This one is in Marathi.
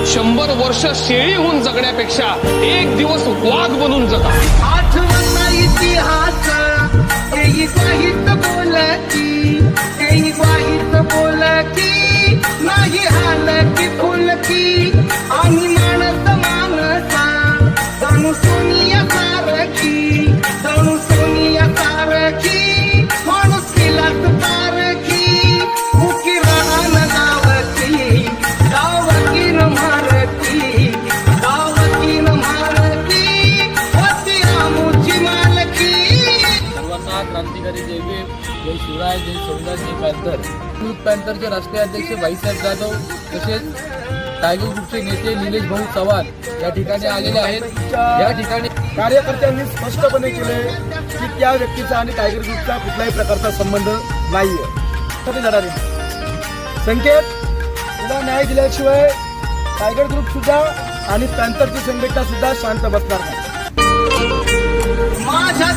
100 वर्ष शेळी होऊन जगण्यापेक्षा एक दिवस वाघ बनून जगा. आठवण इतिहास तेही साहित्य बोलकी, तेही साहित्य बोलकी, नाही हालकी फुलकी आणि माणस माणसा जाणू सोनिया सारखी, जाणू सोनिया सारखी, माणूस केलाच पारखी, उकी राहण गावकी, गावकी न मारकी, गावकी न मारकी, होती आमुची मालकी. सर्वांना क्रांतिकारी जय भीम, जय शिवराय, जय संविधान, जय पॅन्थर. युथ पॅन्थरचे राष्ट्रीय अध्यक्ष भाईसाहेब जाधव तसेच टायगर ग्रुपचे नेते निलेश भाऊ चव्हाण या ठिकाणी आलेले आहेत. या ठिकाणी कार्यकर्त्यांनी स्पष्टपणे केले की त्या व्यक्तीचा आणि टायगर ग्रुपचा कुठल्याही प्रकारचा संबंध नाहीये. तरी जाणार संकेत तुला न्याय दिल्याशिवाय टायगर ग्रुप सुद्धा आणि पॅन्थरची संघटना सुद्धा शांत बसणार नाही. माझ्या